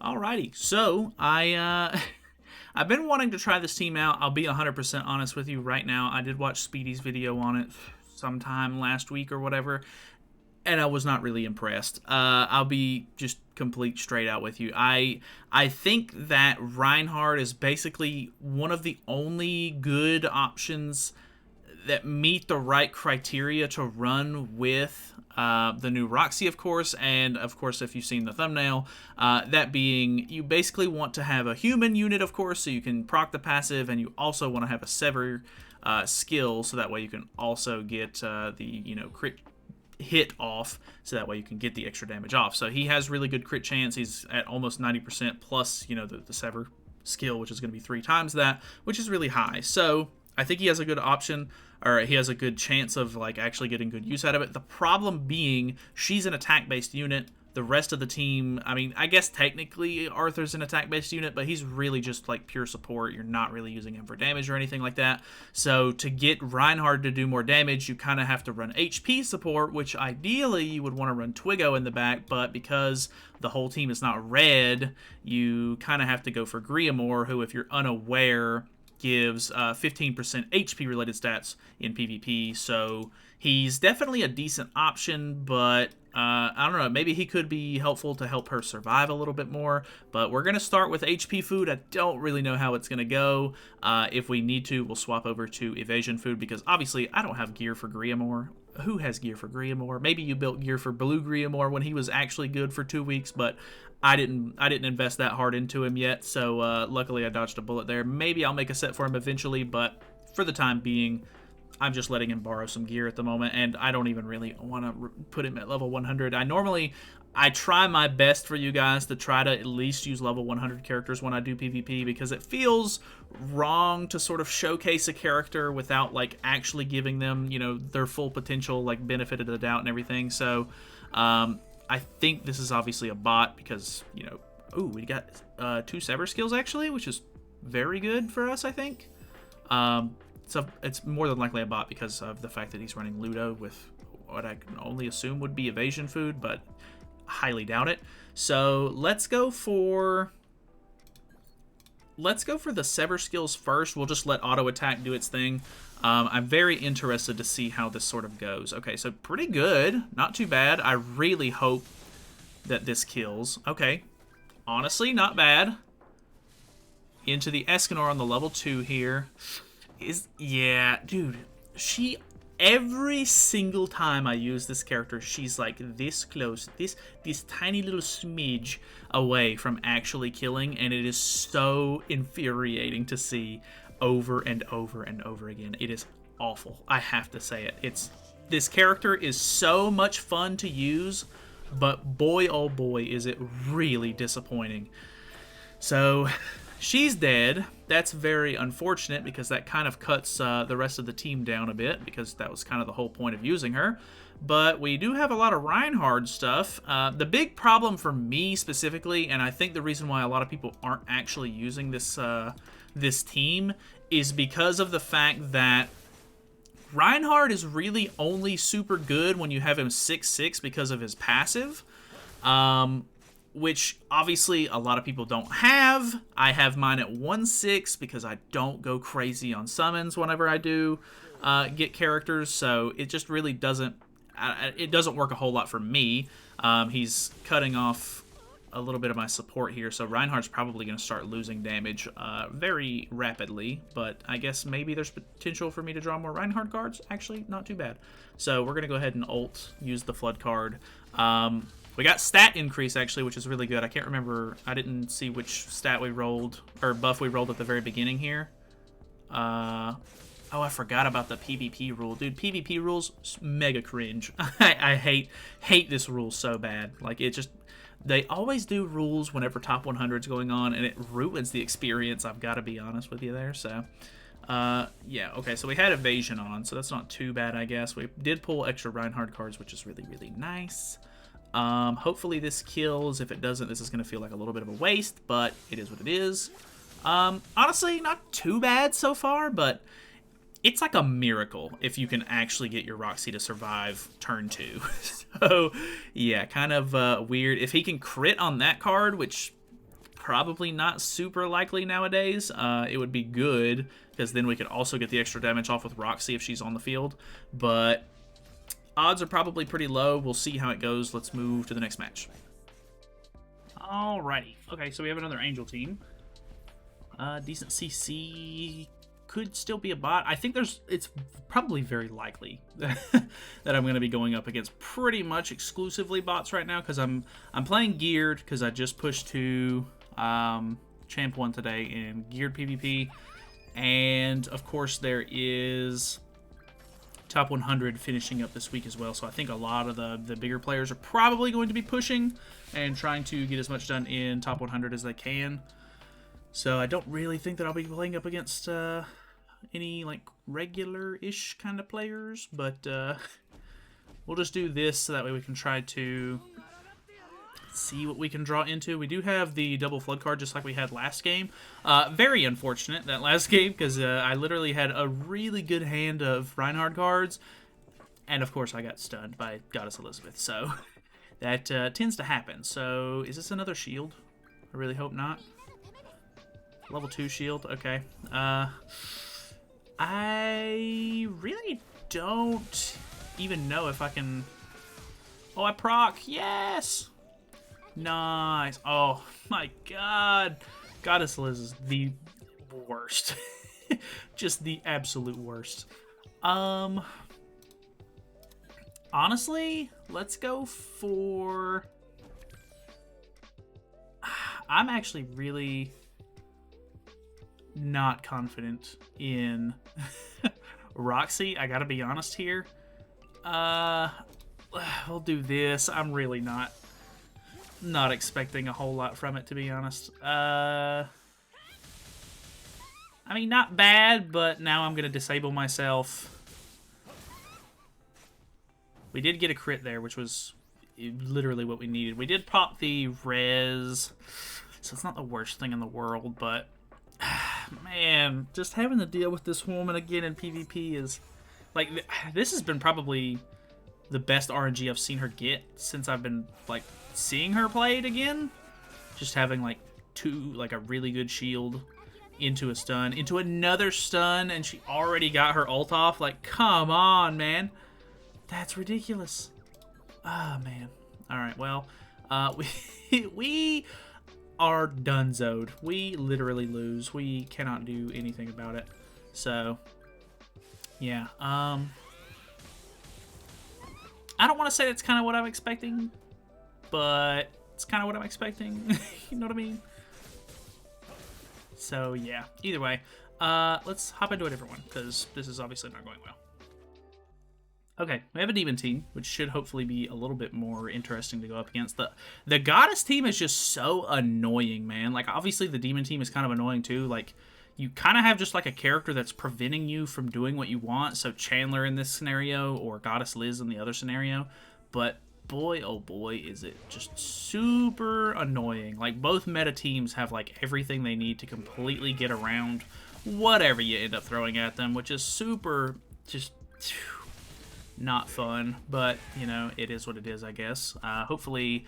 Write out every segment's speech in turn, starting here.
Alrighty, so I've been wanting to try this team out. I'll be 100% honest with you right now. I did watch Speedy's video on it sometime last week or whatever, and I was not really impressed. I'll be just complete straight out with you. I think that Reinhard is basically one of the only good options that meet the right criteria to run with the new Roxy, of course, and of course, if you've seen the thumbnail, that being you basically want to have a human unit, of course, so you can proc the passive, and you also want to have a sever skill, so that way you can also get the crit hit off, so that way you can get the extra damage off. So he has really good crit chance. He's at almost 90% plus, the sever skill, which is going to be 3 times that, which is really high. So I think he has a good option, or he has a good chance of actually getting good use out of it. The problem being, she's an attack-based unit. The rest of the team, I mean, I guess technically Arthur's an attack-based unit, but he's really just pure support. You're not really using him for damage or anything like that. So to get Reinhard to do more damage, you kind of have to run HP support, which ideally you would want to run Twiggo in the back, but because the whole team is not red, you kind of have to go for Griamore, who, if you're unaware, gives 15% HP related stats in PvP, so he's definitely a decent option, but I don't know, maybe he could be helpful to help her survive a little bit more, but we're going to start with HP food. I don't really know how it's going to go. If we need to, we'll swap over to evasion food, because obviously I don't have gear for Griamore. Who has gear for Griamore? Maybe you built gear for Blue Griamore when he was actually good for 2 weeks, but I didn't invest that hard into him yet, so luckily I dodged a bullet there. Maybe I'll make a set for him eventually, but for the time being, I'm just letting him borrow some gear at the moment, and I don't even really want to put him at level 100. I try my best for you guys to try to at least use level 100 characters when I do PvP, because it feels wrong to sort of showcase a character without actually giving them, their full potential, benefit of the doubt and everything. So I think this is obviously a bot because, ooh, we got 2 sever skills actually, which is very good for us, I think. So it's more than likely a bot because of the fact that he's running Ludo with what I can only assume would be evasion food, but highly doubt it. So let's go for the sever skills first. We'll just let auto attack do its thing. I'm very interested to see how this sort of goes. Okay, so pretty good. Not too bad. I really hope that this kills. Okay, honestly, not bad. Into the Escanor on the level 2 here. Yeah, dude, every single time I use this character, she's this close, this tiny little smidge away from actually killing, and it is so infuriating to see over and over and over again. It is awful. I have to say it. This character is so much fun to use, but boy oh boy is it really disappointing. So she's dead. That's very unfortunate because that kind of cuts the rest of the team down a bit, because that was kind of the whole point of using her. But we do have a lot of Reinhard stuff. The big problem for me specifically, and I think the reason why a lot of people aren't actually using this team, is because of the fact that Reinhard is really only super good when you have him 6/6 because of his passive. Which obviously a lot of people don't have. I have mine at 1/6 because I don't go crazy on summons whenever I do get characters, so it just really doesn't work a whole lot for me. He's cutting off a little bit of my support here, so Reinhardt's probably going to start losing damage very rapidly, but I guess maybe there's potential for me to draw more Reinhardt cards. Actually, not too bad. So we're going to go ahead and ult, use the Flood card. We got stat increase, actually, which is really good. I can't remember. I didn't see which stat we rolled, or buff we rolled at the very beginning here. Oh, I forgot about the PvP rule. Dude, PvP rules, mega cringe. I hate this rule so bad. They always do rules whenever top 100's going on, and it ruins the experience, I've got to be honest with you there. So, yeah, okay, so we had evasion on, so that's not too bad, I guess. We did pull extra Reinhardt cards, which is really, really nice. Hopefully this kills. If it doesn't, this is going to feel like a little bit of a waste, but it is what it is. Honestly, not too bad so far, but it's like a miracle if you can actually get your Roxy to survive turn 2. So, yeah, kind of weird. If he can crit on that card, which probably not super likely nowadays. It would be good, because then we could also get the extra damage off with Roxy if she's on the field. But odds are probably pretty low. We'll see how it goes. Let's move to the next match. Alrighty. Okay, so we have another Angel team. Decent CC. Could still be a bot. I think it's probably very likely that I'm going to be going up against pretty much exclusively bots right now, because I'm playing geared, because I just pushed to Champ 1 today in geared PvP, and of course there is Top 100 finishing up this week as well, so I think a lot of the bigger players are probably going to be pushing and trying to get as much done in Top 100 as they can. So I don't really think that I'll be playing up against any like regular-ish kind of players, but we'll just do this so that way we can try to see what we can draw into. We do have the double flood card just like we had last game. Very unfortunate that last game, because I literally had a really good hand of Reinhard cards, and of course I got stunned by Goddess Elizabeth, so that tends to happen. So is this another shield? I really hope not. Level 2 shield, okay. I really don't even know if I can... Oh, I proc, yes! Nice. Oh my god. Goddess Liz is the worst. Just the absolute worst. Honestly, let's go for... I'm actually really not confident in Roxy. I gotta be honest here. We'll do this. I'm really not expecting a whole lot from it, to be honest. I mean, not bad, but now I'm gonna disable myself. We did get a crit there, which was literally what we needed. We did pop the res, so it's not the worst thing in the world, but man, just having to deal with this woman again in PvP is like, this has been probably the best RNG I've seen her get since I've been like seeing her played again. Just having like a really good shield into a stun, into another stun, and she already got her ult off. Like, come on, man. That's ridiculous. Ah, man. Alright, well, we are donezoed. We literally lose. We cannot do anything about it. So, yeah. I don't want to say that's kind of what I'm expecting, but it's kind of what I'm expecting. You know what I mean? So, yeah. Either way, let's hop into a different one, because this is obviously not going well. Okay, we have a demon team, which should hopefully be a little bit more interesting to go up against. The goddess team is just so annoying, man. Like, obviously the demon team is kind of annoying too. Like, you kind of have just like a character that's preventing you from doing what you want. So Chandler in this scenario, or Goddess Liz in the other scenario. But boy, oh boy, is it just super annoying. Like, both meta teams have like everything they need to completely get around whatever you end up throwing at them, which is super just... not fun, but, you know, it is what it is, I guess. Hopefully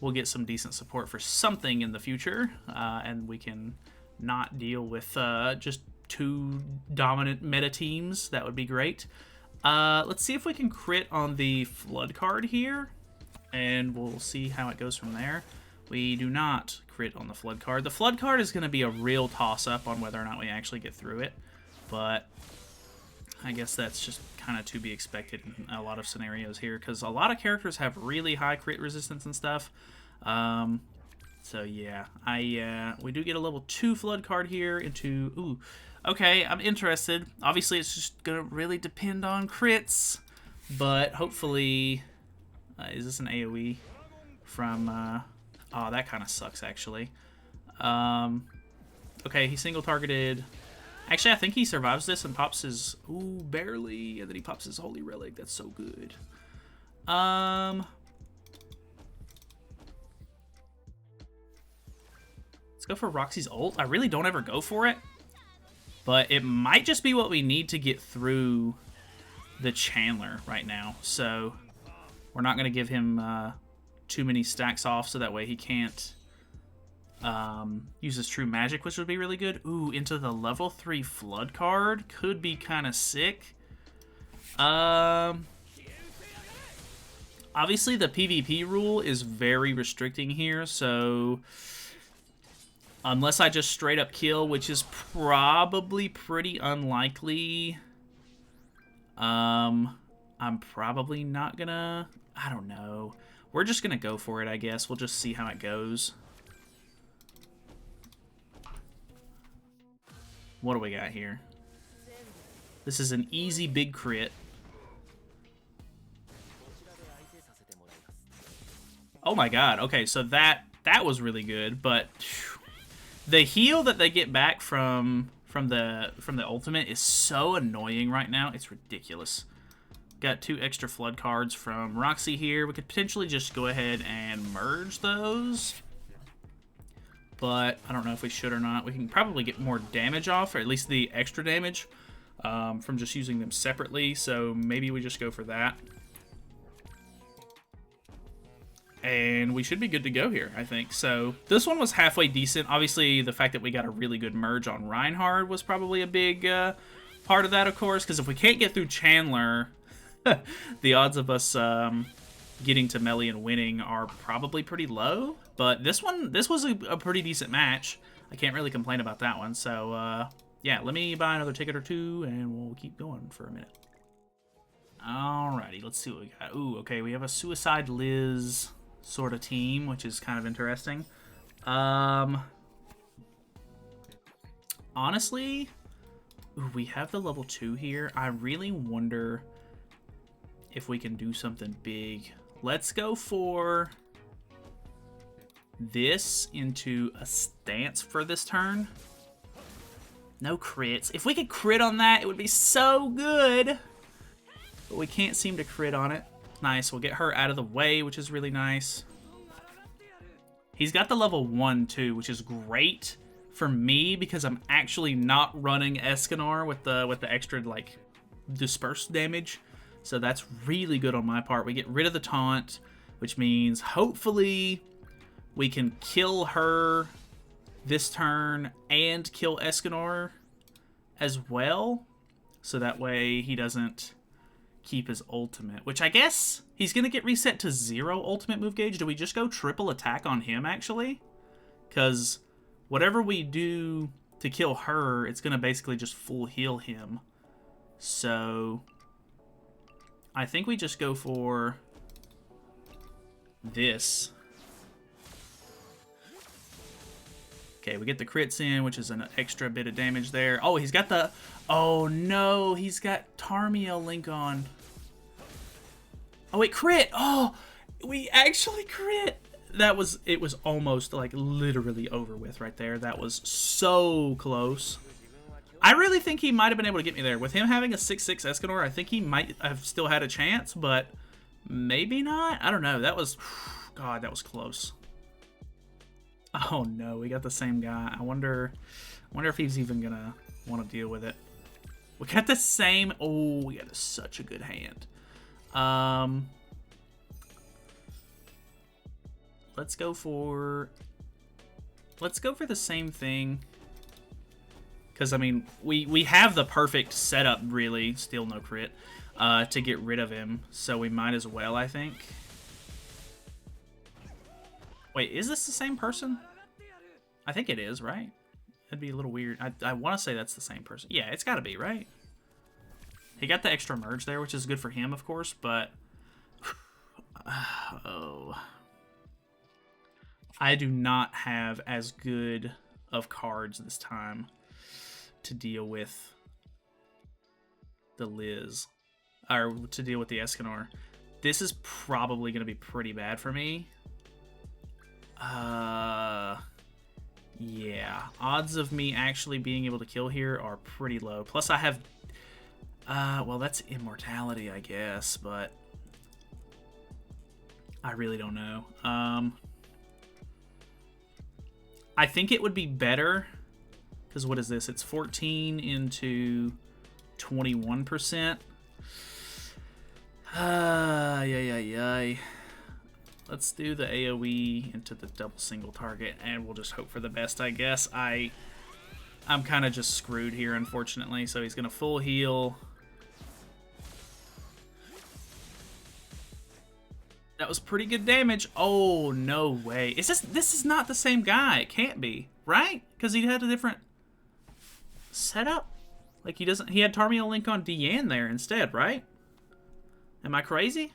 we'll get some decent support for something in the future, and we can not deal with just two dominant meta teams. That would be great. Let's see if we can crit on the Flood card here, and we'll see how it goes from there. We do not crit on the Flood card. The Flood card is going to be a real toss-up on whether or not we actually get through it, but I guess that's just kind of to be expected in a lot of scenarios here, because a lot of characters have really high crit resistance and stuff. So yeah, we do get a level 2 Flood card here into... Ooh, okay, I'm interested. Obviously, it's just going to really depend on crits, but hopefully... is this an AoE from... oh, that kind of sucks, actually. Okay, he single-targeted... Actually, I think he survives this and pops his... Ooh, barely. And then he pops his Holy Relic. That's so good. Let's go for Roxy's ult. I really don't ever go for it. But it might just be what we need to get through the Chandler right now. So we're not going to give him too many stacks off, so that way he can't Uses True Magic, which would be really good. Ooh, into the level 3 Flood card. Could be kind of sick. Obviously, the PvP rule is very restricting here, so unless I just straight up kill, which is probably pretty unlikely, I'm probably not gonna... I don't know. We're just gonna go for it, I guess. We'll just see how it goes. What do we got here? This is an easy big crit. Oh my god. Okay, so that was really good, but the heal that they get back from the ultimate is so annoying right now. It's ridiculous. Got 2 extra flood cards from Roxy here. We could potentially just go ahead and merge those, but I don't know if we should or not. We can probably get more damage off, or at least the extra damage, from just using them separately, so maybe we just go for that. And we should be good to go here, I think. So this one was halfway decent. Obviously, the fact that we got a really good merge on Reinhard was probably a big part of that, of course, because if we can't get through Chandler, the odds of us getting to melee and winning are probably pretty low. But this was a pretty decent match. I can't really complain about that one. So, yeah, let me buy another ticket or two, and we'll keep going for a minute. Alrighty, let's see what we got. Ooh, okay, we have a Suicide Liz sort of team, which is kind of interesting. Honestly, ooh, we have the level 2 here. I really wonder if we can do something big. Let's go for this into a stance for this turn. No crits. If we could crit on that, it would be so good. But we can't seem to crit on it. Nice, we'll get her out of the way, which is really nice. He's got the level 1 too, which is great for me because I'm actually not running Escanor with the extra like disperse damage. So that's really good on my part. We get rid of the taunt, which means hopefully we can kill her this turn and kill Escanor as well. So that way he doesn't keep his ultimate, which I guess he's gonna get reset to 0 ultimate move gauge. Do we just go triple attack on him actually? Because whatever we do to kill her, it's gonna basically just full heal him. So I think we just go for this. Okay, we get the crits in, which is an extra bit of damage there. Oh, he's got the... Oh, no. He's got Tarmiel Link on. Oh, wait, crit. Oh, we actually crit. It was almost, like, literally over with right there. That was so close. I really think he might have been able to get me there. With him having a 6/6 Escanor, I think he might have still had a chance, but maybe not. I don't know. That was... God, that was close. Oh no, we got the same guy. I wonder if he's even gonna want to deal with it. We got the same. Oh, we got such a good hand. Let's go for the same thing. Because I mean, we have the perfect setup, really. Still no crit to get rid of him, so we might as well, I think. Wait, is this the same person? I think it is, right? That'd be a little weird. I want to say that's the same person. Yeah, it's got to be, right? He got the extra merge there, which is good for him, of course, but... oh. I do not have as good of cards this time to deal with the Liz. Or to deal with the Escanor. This is probably going to be pretty bad for me. Yeah, odds of me actually being able to kill here are pretty low. Plus I have, well, that's immortality, I guess, but I really don't know. I think it would be better, because what is this? It's 14 into 21%. Let's do the AoE into the double single target, and we'll just hope for the best, I guess. I'm kind of just screwed here, unfortunately, so he's going to full heal. That was pretty good damage. Oh, no way. Is this is not the same guy. It can't be, right? Because he had a different setup. Like, he had Tarmiel Link on Deanne there instead, right? Am I crazy?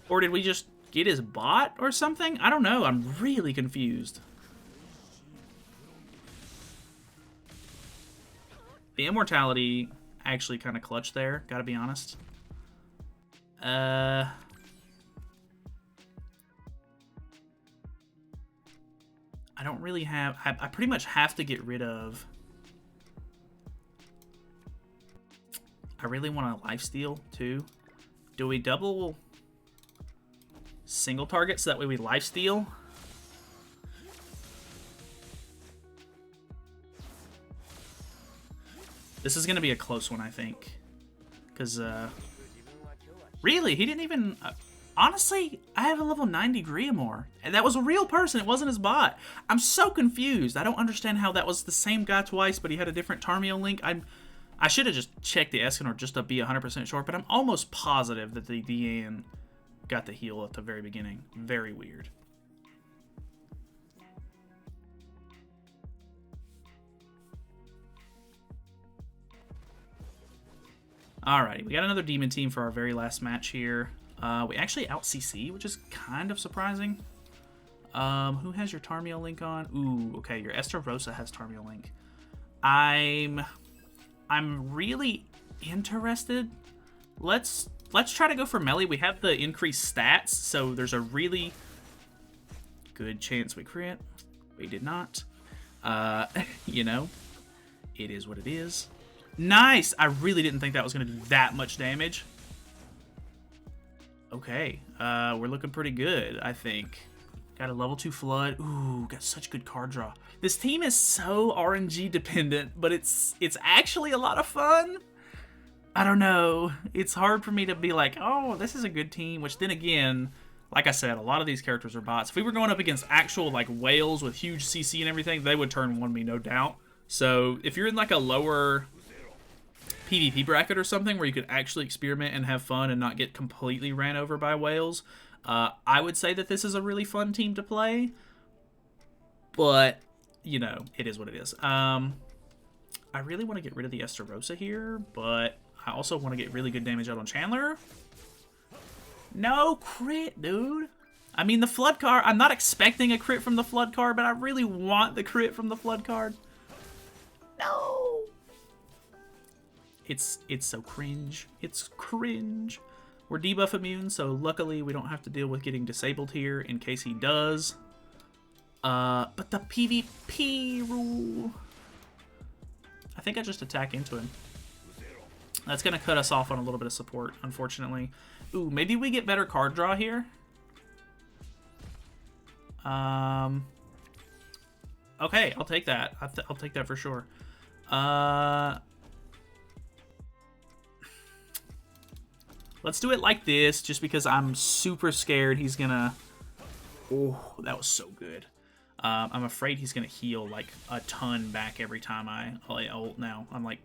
Or did we just get his bot or something? I don't know. I'm really confused. The immortality actually kind of clutch there, gotta be honest. I don't really have... I pretty much have to get rid of... I really want a lifesteal, too. Do we double single target so that way we lifesteal? This is going to be a close one, I think. Because, really? He didn't even... honestly, I have a level 90 Griamore. And that was a real person. It wasn't his bot. I'm so confused. I don't understand how that was the same guy twice, but he had a different Tarmiel Link. I should have just checked the Escanor just to be 100% sure, but I'm almost positive that the Deanne got the heal at the very beginning. Very weird. Alrighty, we got another demon team for our very last match here. We actually out CC, which is kind of surprising. Who has your Tarmiel Link on? Ooh, okay, your Estarossa has Tarmiel Link. I'm really interested. Let's try to go for melee. We have the increased stats, so there's a really good chance we crit. We did not. You know, it is what it is. Nice! I really didn't think that was going to do that much damage. Okay, we're looking pretty good, I think. Got a level 2 Flood. Ooh, got such good card draw. This team is so RNG dependent, but it's actually a lot of fun. I don't know. It's hard for me to be like, oh, this is a good team, which then again, like I said, a lot of these characters are bots. If we were going up against actual like whales with huge CC and everything, they would turn 1-me, no doubt. So if you're in like a lower PvP bracket or something where you could actually experiment and have fun and not get completely ran over by whales, I would say that this is a really fun team to play. But, you know, it is what it is. I really want to get rid of the Estarossa here, but I also want to get really good damage out on Chandler. No crit, dude. I mean, the Flood card, I'm not expecting a crit from the Flood card, but I really want the crit from the Flood card. No. It's so cringe. It's cringe. We're debuff immune, so luckily we don't have to deal with getting disabled here in case he does. But the PvP rule... I think I just attack into him. That's going to cut us off on a little bit of support, unfortunately. Ooh, maybe we get better card draw here. Okay, I'll take that. I'll take that for sure. Let's do it like this, just because I'm super scared he's gonna... Oh, that was so good. I'm afraid he's gonna heal like a ton back every time I ult now. I'm like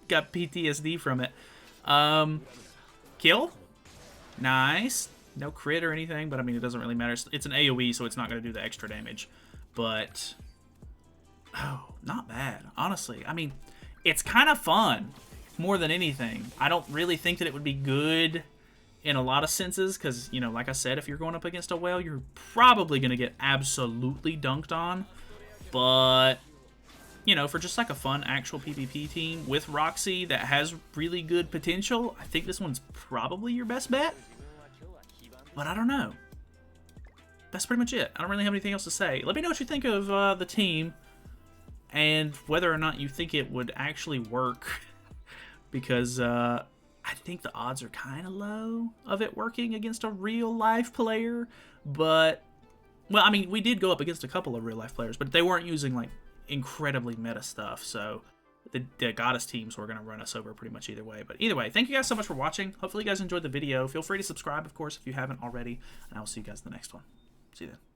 got PTSD from it. Kill? Nice. No crit or anything, but I mean, it doesn't really matter. It's an AoE, so it's not gonna do the extra damage. But, oh, not bad, honestly. I mean, it's kind of fun. More than anything. I don't really think that it would be good in a lot of senses, because, you know, like I said, if you're going up against a whale, you're probably going to get absolutely dunked on. But, you know, for just like a fun actual PvP team with Roxy that has really good potential, I think this one's probably your best bet. But I don't know. That's pretty much it. I don't really have anything else to say. Let me know what you think of the team and whether or not you think it would actually work. Because I think the odds are kind of low of it working against a real-life player. But, well, I mean, we did go up against a couple of real-life players, but they weren't using, like, incredibly meta stuff. So, the goddess teams were going to run us over pretty much either way. But either way, thank you guys so much for watching. Hopefully you guys enjoyed the video. Feel free to subscribe, of course, if you haven't already. And I will see you guys in the next one. See you then.